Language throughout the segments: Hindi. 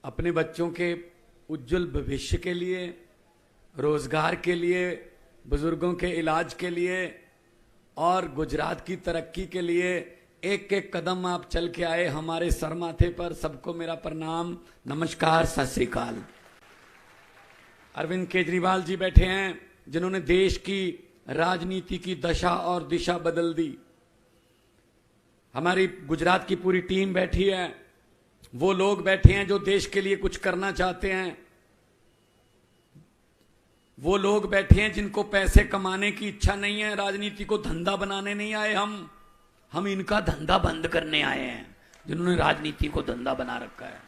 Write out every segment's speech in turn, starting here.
अपने बच्चों के उज्जवल भविष्य के लिए, रोजगार के लिए, बुजुर्गों के इलाज के लिए और गुजरात की तरक्की के लिए एक एक कदम आप चल के आए। हमारे सर माथे पर सबको मेरा प्रणाम, नमस्कार, सत श्री अकाल। अरविंद केजरीवाल जी बैठे हैं जिन्होंने देश की राजनीति की दशा और दिशा बदल दी। हमारी गुजरात की पूरी टीम बैठी है, वो लोग बैठे हैं जो देश के लिए कुछ करना चाहते हैं। वो लोग बैठे हैं जिनको पैसे कमाने की इच्छा नहीं है, राजनीति को धंधा बनाने नहीं आए। हम इनका धंधा बंद करने आए हैं, जिन्होंने राजनीति को धंधा बना रखा है।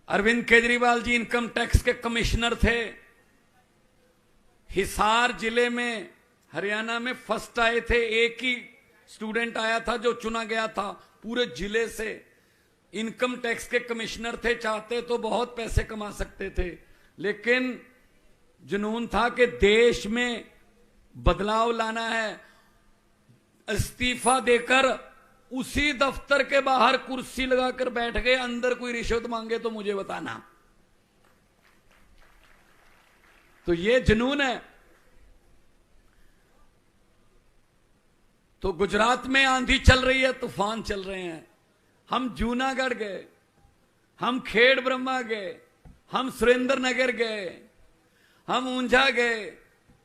अरविंद केजरीवाल जी इनकम टैक्स के कमिश्नर थे। हिसार जिले में, हरियाणा में फर्स्ट आए थे। एक ही स्टूडेंट आया था जो चुना गया था पूरे जिले से। इनकम टैक्स के कमिश्नर थे, चाहते तो बहुत पैसे कमा सकते थे, लेकिन जुनून था कि देश में बदलाव लाना है। इस्तीफा देकर उसी दफ्तर के बाहर कुर्सी लगाकर बैठ गए। अंदर कोई रिश्वत मांगे तो मुझे बताना। तो ये जुनून है। तो गुजरात में आंधी चल रही है, तूफान चल रहे हैं। हम जूनागढ़ गए, हम खेड़ ब्रह्मा गए, हम सुरेंद्र नगर गए, हम ऊंझा गए,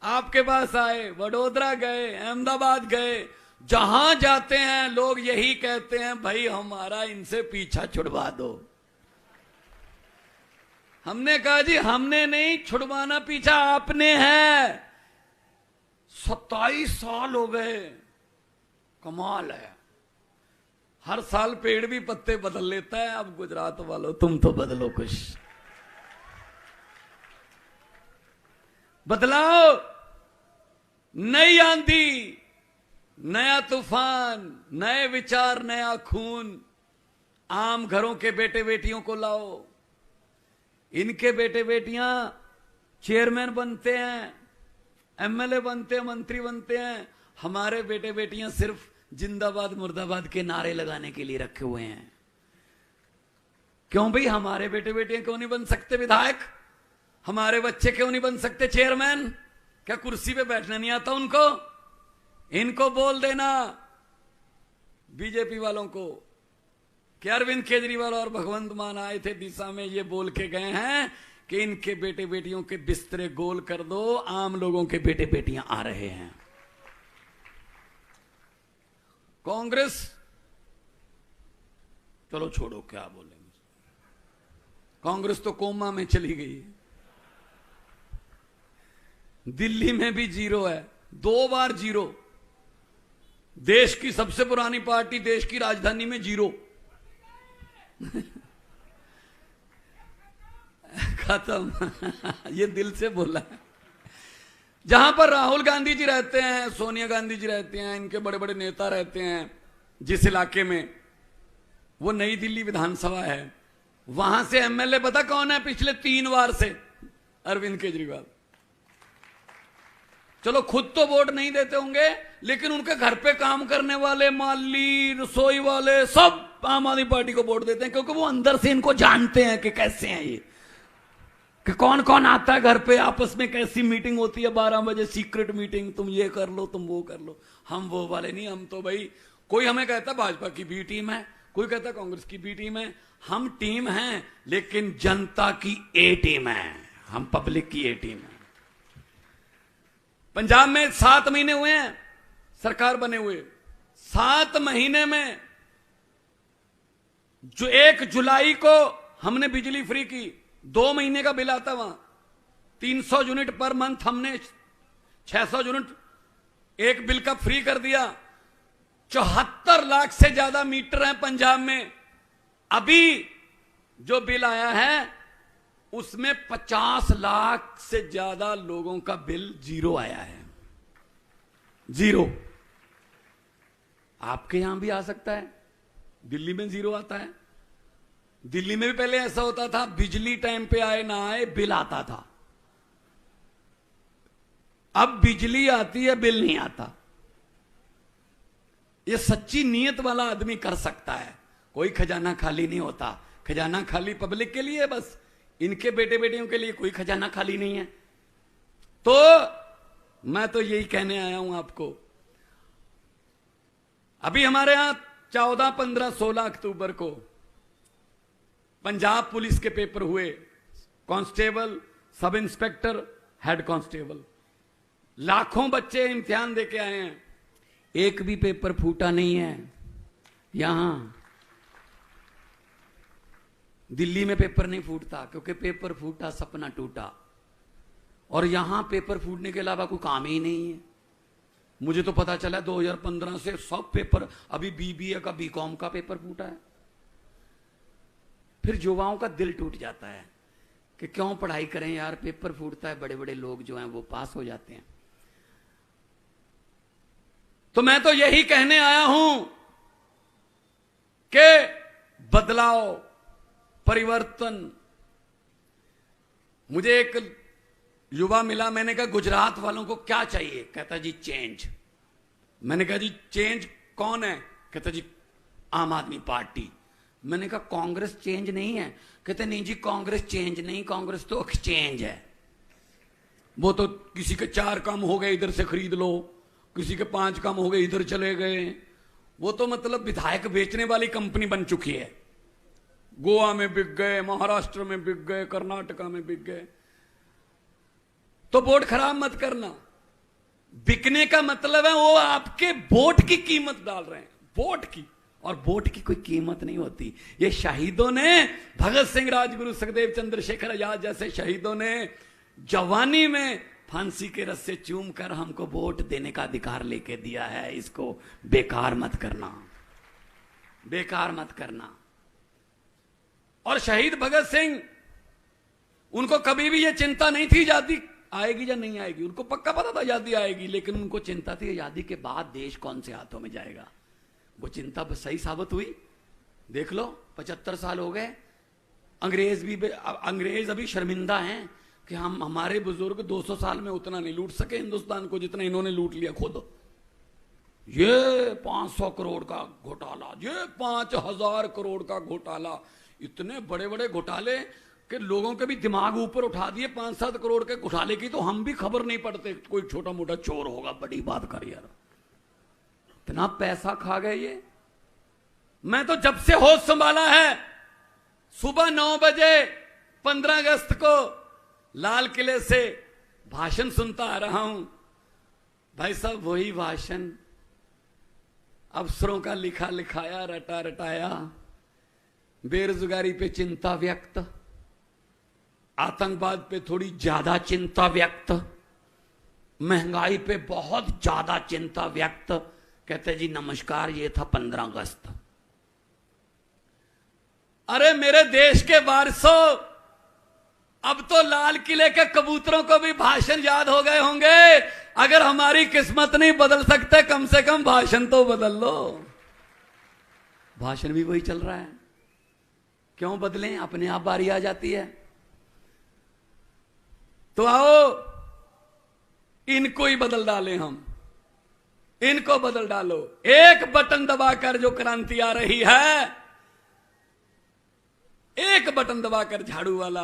आपके पास आए, वडोदरा गए, अहमदाबाद गए। जहां जाते हैं लोग यही कहते हैं, भाई हमारा इनसे पीछा छुड़वा दो। हमने कहा जी हमने नहीं छुड़वाना पीछा, आपने है। 27 साल हो गए। कमाल है। हर साल पेड़ भी पत्ते बदल लेता है। अब गुजरात वालों तुम तो बदलो कुछ, बदलाओ। नई आंधी, नया तूफान, नए विचार, नया खून। आम घरों के बेटे बेटियों को लाओ। इनके बेटे बेटियां चेयरमैन बनते हैं, एमएलए बनते हैं, मंत्री बनते हैं। हमारे बेटे बेटियां सिर्फ जिंदाबाद मुर्दाबाद के नारे लगाने के लिए रखे हुए हैं। क्यों भाई, हमारे बेटे बेटियां क्यों नहीं बन सकते विधायक? हमारे बच्चे क्यों नहीं बन सकते चेयरमैन? क्या कुर्सी पे बैठना नहीं आता उनको? इनको बोल देना बीजेपी वालों को कि अरविंद केजरीवाल और भगवंत मान आए थे दिशा में, ये बोल के गए हैं कि इनके बेटे बेटियों के बिस्तरे गोल कर दो, आम लोगों के बेटे बेटियां आ रहे हैं। कांग्रेस चलो छोड़ो, क्या बोलेंगे। कांग्रेस तो कोमा में चली गई है। दिल्ली में भी जीरो है, 2 बार जीरो। देश की सबसे पुरानी पार्टी देश की राजधानी में जीरो। खत्म। ये दिल से बोला है। जहां पर राहुल गांधी जी रहते हैं, सोनिया गांधी जी रहते हैं, इनके बड़े बड़े नेता रहते हैं, जिस इलाके में, वो नई दिल्ली विधानसभा है। वहां से एमएलए पता कौन है पिछले 3 बार से? अरविंद केजरीवाल। चलो खुद तो वोट नहीं देते होंगे, लेकिन उनके घर पे काम करने वाले, माली, रसोई वाले, सब आम आदमी पार्टी को वोट देते हैं, क्योंकि वो अंदर से इनको जानते हैं कि कैसे हैं ये, कि कौन कौन आता है घर पे, आपस में कैसी मीटिंग होती है 12 बजे, सीक्रेट मीटिंग, तुम ये कर लो, तुम वो कर लो। हम वो वाले नहीं। हम तो भाई, कोई हमें कहता भाजपा की बी टीम है, कोई कहता कांग्रेस की बी टीम है। हम टीम हैं, लेकिन जनता की ए टीम है। हम पब्लिक की ए टीम है। पंजाब में 7 महीने हुए हैं सरकार बने हुए। 7 महीने में जो 1 जुलाई को हमने बिजली फ्री की, 2 महीने का बिल आता वहां 300 यूनिट पर मंथ, हमने 600 यूनिट एक बिल का फ्री कर दिया। 74 लाख से ज्यादा मीटर हैं पंजाब में। अभी जो बिल आया है उसमें 50 लाख से ज्यादा लोगों का बिल जीरो आया है। जीरो। आपके यहां भी आ सकता है। दिल्ली में जीरो आता है। दिल्ली में भी पहले ऐसा होता था, बिजली टाइम पे आए ना आए बिल आता था। अब बिजली आती है, बिल नहीं आता। ये सच्ची नीयत वाला आदमी कर सकता है। कोई खजाना खाली नहीं होता। खजाना खाली पब्लिक के लिए, बस इनके बेटे बेटियों के लिए कोई खजाना खाली नहीं है। तो मैं तो यही कहने आया हूं आपको। अभी हमारे यहां 14, 15, 16 अक्टूबर को पंजाब पुलिस के पेपर हुए, constable, sub inspector, head constable, लाखों बच्चे इम्तिहान देके आए हैं, एक भी पेपर फूटा नहीं है। यहां दिल्ली में पेपर नहीं फूटता, क्योंकि पेपर फूटा सपना टूटा, और यहां पेपर फूटने के अलावा कोई काम ही नहीं है। मुझे तो पता चला 2015 से सब पेपर, अभी बीबीए का, बीकॉम का पेपर फूटा है। फिर युवाओं का दिल टूट जाता है कि क्यों पढ़ाई करें यार, पेपर फूटता है, बड़े बड़े लोग जो हैं वो पास हो जाते हैं। तो मैं तो यही कहने आया हूं कि बदलाव, परिवर्तन। मुझे एक युवा मिला, मैंने कहा गुजरात वालों को क्या चाहिए? कहता जी चेंज। मैंने कहा जी चेंज कौन है? कहता जी आम आदमी पार्टी। मैंने कहा कांग्रेस चेंज नहीं है? कहते नहीं जी कांग्रेस चेंज नहीं, कांग्रेस तो एक्सचेंज है। वो तो किसी के 4 काम हो गए इधर से खरीद लो, किसी के 5 काम हो गए इधर चले गए। वो तो मतलब विधायक बेचने वाली कंपनी बन चुकी है। गोवा में बिक गए, महाराष्ट्र में बिक गए, कर्नाटका में बिक गए। तो वोट खराब मत करना। बिकने का मतलब है वो आपके वोट की कीमत डाल रहे हैं, वोट की, और वोट की कोई कीमत नहीं होती। ये शहीदों ने, भगत सिंह, राजगुरु, सुखदेव, चंद्रशेखर आजाद जैसे शहीदों ने जवानी में फांसी के रस्से चूम कर हमको वोट देने का अधिकार लेके दिया है। इसको बेकार मत करना, बेकार मत करना। और शहीद भगत सिंह, उनको कभी भी ये चिंता नहीं थी आजादी आएगी या नहीं आएगी। उनको पक्का पता था आजादी आएगी, लेकिन उनको चिंता थी आजादी के बाद देश कौन से हाथों में जाएगा। वो चिंता सही साबित हुई। देख लो 75 साल हो गए, अंग्रेज अभी शर्मिंदा हैं कि हमारे बुजुर्ग 200 साल में उतना नहीं लूट सके हिंदुस्तान को जितना इन्होंने लूट लिया खुद। ये 500 करोड़ का घोटाला, ये 5000 करोड़ का घोटाला, इतने बड़े बड़े घोटाले कि लोगों के भी दिमाग ऊपर उठा दिए। 5-7 करोड़ के घोटाले की तो हम भी खबर नहीं पड़ते, कोई छोटा मोटा चोर होगा, बड़ी बात कर यार, इतना पैसा खा गए ये। मैं तो जब से होश संभाला है, सुबह 9 बजे 15 अगस्त को लाल किले से भाषण सुनता आ रहा हूं। भाई साहब वही भाषण, अफसरों का लिखा लिखाया, रटा रटाया, बेरोजगारी पे चिंता व्यक्त, आतंकवाद पे थोड़ी ज्यादा चिंता व्यक्त, महंगाई पे बहुत ज्यादा चिंता व्यक्त। कहते जी नमस्कार, ये था 15 अगस्त। अरे मेरे देश के वारसों, अब तो लाल किले के कबूतरों को भी भाषण याद हो गए होंगे। अगर हमारी किस्मत नहीं बदल सकते, कम से कम भाषण तो बदल लो। भाषण भी वही चल रहा है, क्यों बदलें, अपने आप बारी आ जाती है। तो आओ इनको ही बदल डालें हम, इनको बदल डालो। एक बटन दबाकर जो क्रांति आ रही है, एक बटन दबाकर झाड़ू वाला।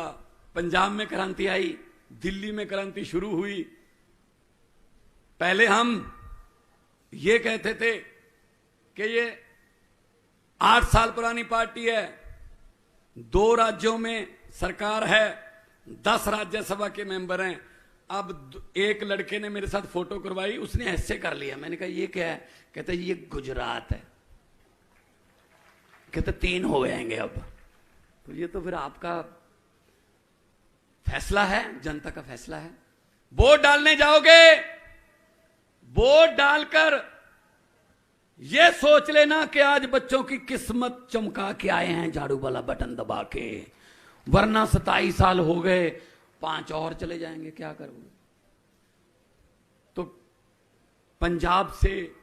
पंजाब में क्रांति आई, दिल्ली में क्रांति शुरू हुई। पहले हम ये कहते थे कि ये 8 साल पुरानी पार्टी है, 2 राज्यों में सरकार है, 10 राज्यसभा के मेंबर हैं। अब एक लड़के ने मेरे साथ फोटो करवाई, उसने ऐसे कर लिया। मैंने कहा ये क्या है? कहते ये गुजरात है। कहते 3 हो जाएंगे अब। तो ये तो फिर आपका फैसला है, जनता का फैसला है। वोट डालने जाओगे, वोट डालकर ये सोच लेना कि आज बच्चों की किस्मत चमका के आए हैं झाड़ू वाला बटन दबा के, वरना 27 साल हो गए, 5 और चले जाएंगे, क्या करोगे? तो पंजाब से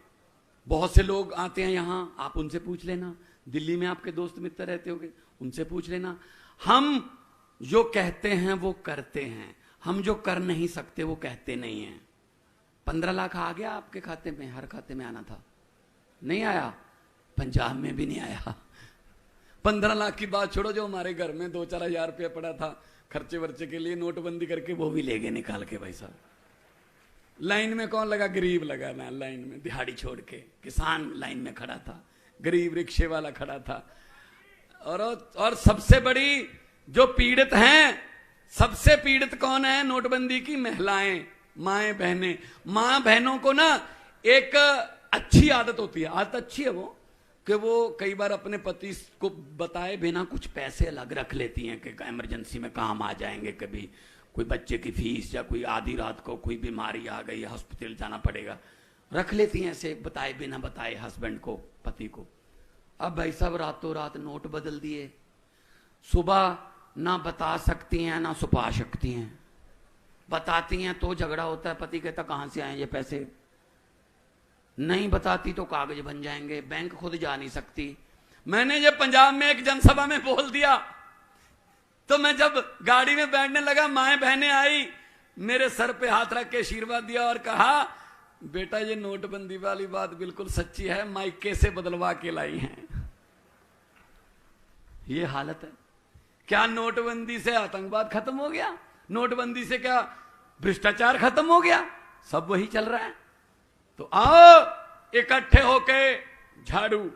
बहुत से लोग आते हैं यहां, आप उनसे पूछ लेना। दिल्ली में आपके दोस्त मित्र रहते होंगे, उनसे पूछ लेना। हम जो कहते हैं वो करते हैं, हम जो कर नहीं सकते वो कहते नहीं हैं। 15 लाख आ गया आपके खाते में, हर खाते में आना था, नहीं आया। पंजाब में भी नहीं आया। 15 लाख की बात छोड़ो, जो हमारे घर में 2-4 हजार रुपया पड़ा था खर्चे वर्चे के लिए, नोटबंदी करके वो भी ले गए निकाल के। भाई साहब, लाइन में कौन लगा? गरीब लगा ना लाइन में, दिहाड़ी छोड़ के। किसान लाइन में खड़ा था, गरीब रिक्शे वाला खड़ा था। और सबसे बड़ी जो पीड़ित हैं, सबसे पीड़ित कौन है नोटबंदी की? महिलाएं, माएं, बहनें। मां बहनों को ना एक अच्छी आदत होती है, आदत अच्छी है वो, कि वो कई बार अपने पति को बताए बिना कुछ पैसे अलग रख लेती हैं कि इमरजेंसी में काम आ जाएंगे, कभी कोई बच्चे की फीस या कोई आधी रात को कोई बीमारी आ गई, हॉस्पिटल जाना पड़ेगा, रख लेती हैं ऐसे बताए बिना बताए हस्बैंड को, पति को। अब भाई साहब रातों रात नोट बदल दिए। सुबह ना बता सकती हैं ना छुपा सकती हैं। बताती हैं तो झगड़ा होता है, पति कहता कहां से आए ये पैसे। नहीं बताती तो कागज बन जाएंगे, बैंक खुद जा नहीं सकती। मैंने जब पंजाब में एक जनसभा में बोल दिया, तो मैं जब गाड़ी में बैठने लगा, माएं बहनें आई, मेरे सर पे हाथ रख के आशीर्वाद दिया और कहा, बेटा ये नोटबंदी वाली बात बिल्कुल सच्ची है, माइके से बदलवा के लाई हैं। ये हालत है। क्या नोटबंदी से आतंकवाद खत्म हो गया? नोटबंदी से क्या भ्रष्टाचार खत्म हो गया? सब वही चल रहा है। तो आओ इकट्ठे होके झाड़ू।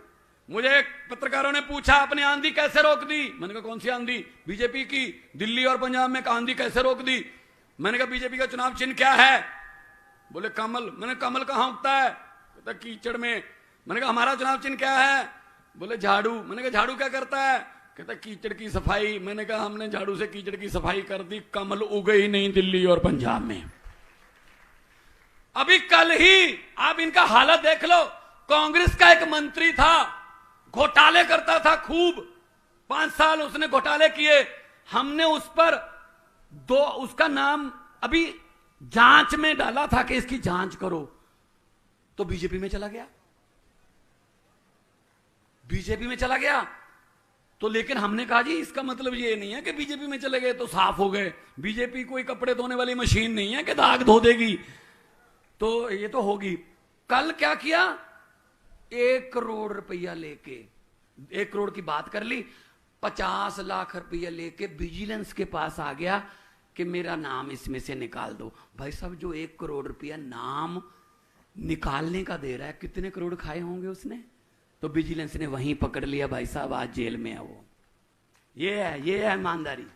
मुझे पत्रकारों ने पूछा आपने आंधी कैसे रोक दी? मैंने कहा कौन सी आंधी? बीजेपी की। दिल्ली और पंजाब में आंधी कैसे रोक दी? मैंने कहा बीजेपी का चुनाव चिन्ह क्या है? बोले कमल। मैंने कमल कहां उगता है? कहता कीचड़ में। मैंने कहा हमारा चुनाव चिन्ह क्या है? बोले झाड़ू। मैंने कहा झाड़ू क्या करता है? कहता कीचड़ की सफाई। मैंने कहा हमने झाड़ू से कीचड़ की सफाई कर दी, कमल उगे ही नहीं दिल्ली और पंजाब में। अभी कल ही आप इनका हालत देख लो। कांग्रेस का एक मंत्री था, घोटाले करता था खूब, 5 साल उसने घोटाले किए। हमने उस पर उसका नाम अभी जांच में डाला था कि इसकी जांच करो, तो बीजेपी में चला गया। बीजेपी में चला गया तो, लेकिन हमने कहा जी इसका मतलब ये नहीं है कि बीजेपी में चले गए तो साफ हो गए। बीजेपी कोई कपड़े धोने वाली मशीन नहीं है कि दाग धो देगी, तो ये तो होगी। कल क्या किया? 1 करोड़ रुपया लेके, 1 करोड़ की बात कर ली, 50 लाख रुपया लेके विजिलेंस के पास आ गया कि मेरा नाम इसमें से निकाल दो। भाई साहब, जो 1 करोड़ रुपया नाम निकालने का दे रहा है, कितने करोड़ खाए होंगे उसने? तो विजिलेंस ने वहीं पकड़ लिया। भाई साहब आज जेल में है वो। ये है ईमानदारी।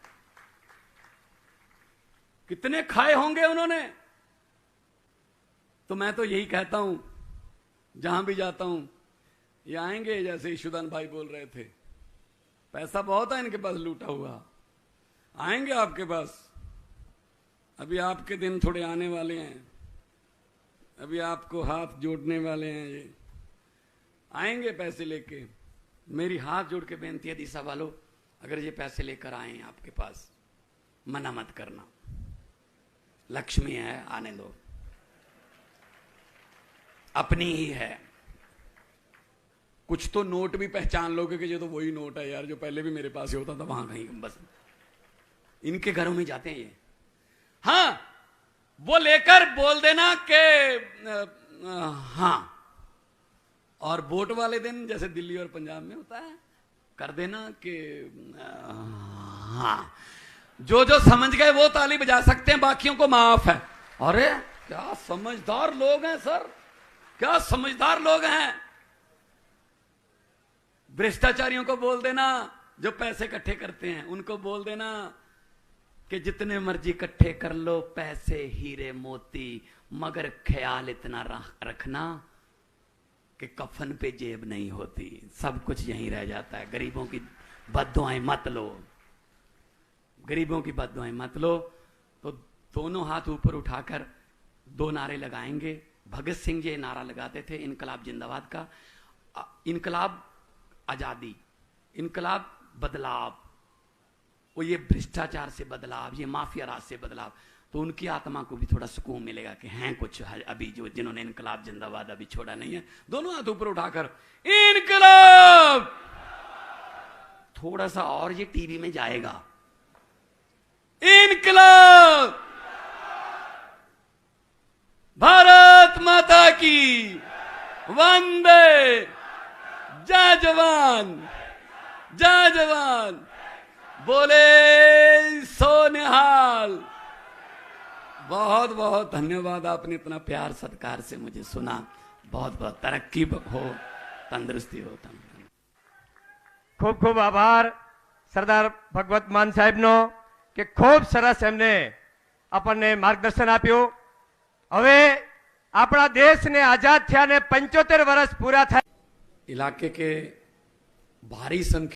कितने खाए होंगे उन्होंने। तो मैं तो यही कहता हूं, जहां भी जाता हूं, ये आएंगे जैसे ईशुदान भाई बोल रहे थे, पैसा बहुत है इनके पास लूटा हुआ, आएंगे आपके पास। अभी आपके दिन थोड़े आने वाले हैं, अभी आपको हाथ जोड़ने वाले हैं, ये आएंगे पैसे लेके। मेरी हाथ जोड़ के बेनती है दिशा वालों, अगर ये पैसे लेकर आए आपके पास, मना मत करना, लक्ष्मी है, आने दो, अपनी ही है। कुछ तो नोट भी पहचान लोगे कि ये तो वही नोट है यार जो पहले भी मेरे पास ही होता था, वहां कहीं बस इनके घरों में जाते हैं ये। हाँ, वो लेकर बोल देना कि हाँ, और वोट वाले दिन जैसे दिल्ली और पंजाब में होता है, कर देना कि हाँ। जो जो समझ गए वो ताली बजा सकते हैं, बाकियों को माफ है। अरे क्या समझदार लोग हैं सर, क्या समझदार लोग हैं। भ्रष्टाचारियों को बोल देना, जो पैसे इकट्ठे करते हैं उनको बोल देना कि जितने मर्जी इकट्ठे कर लो पैसे, हीरे मोती, मगर ख्याल इतना रखना कि कफन पे जेब नहीं होती, सब कुछ यहीं रह जाता है। गरीबों की बद्दुआएं मत लो, गरीबों की बद्दुआएं मत लो। तो दोनों हाथ ऊपर उठाकर 2 नारे लगाएंगे। भगत सिंह जी नारा लगाते थे इनकलाब जिंदाबाद का, इनकलाब आजादी, इनकलाब बदलाव, वो ये भ्रष्टाचार से बदलाव, ये माफिया राज से बदलाव। तो उनकी आत्मा को भी थोड़ा सुकून मिलेगा कि हैं कुछ अभी जो जिन्होंने इनकलाब जिंदाबाद अभी छोड़ा नहीं है। दोनों हाथ ऊपर उठाकर इनकलाब, थोड़ा सा और ये टीवी में जाएगा, इनकलाब, भारत माता की वंदे, जय जवान जय जवान, बोले सोनिहाल। बहुत बहुत धन्यवाद, आपने इतना प्यार सत्कार से मुझे सुना। बहुत बहुत तरक्की हो, तंदुरुस्ती हो। खूब खूब आभार सरदार भगवत मान साहेब नो કે ખૂબ સરસ એમને આપણને માર્ગદર્શન આપ્યું। હવે આપણા દેશને આઝાદ થયાને 75 વર્ષ પૂરા થાય। इलाके के भारी संख्या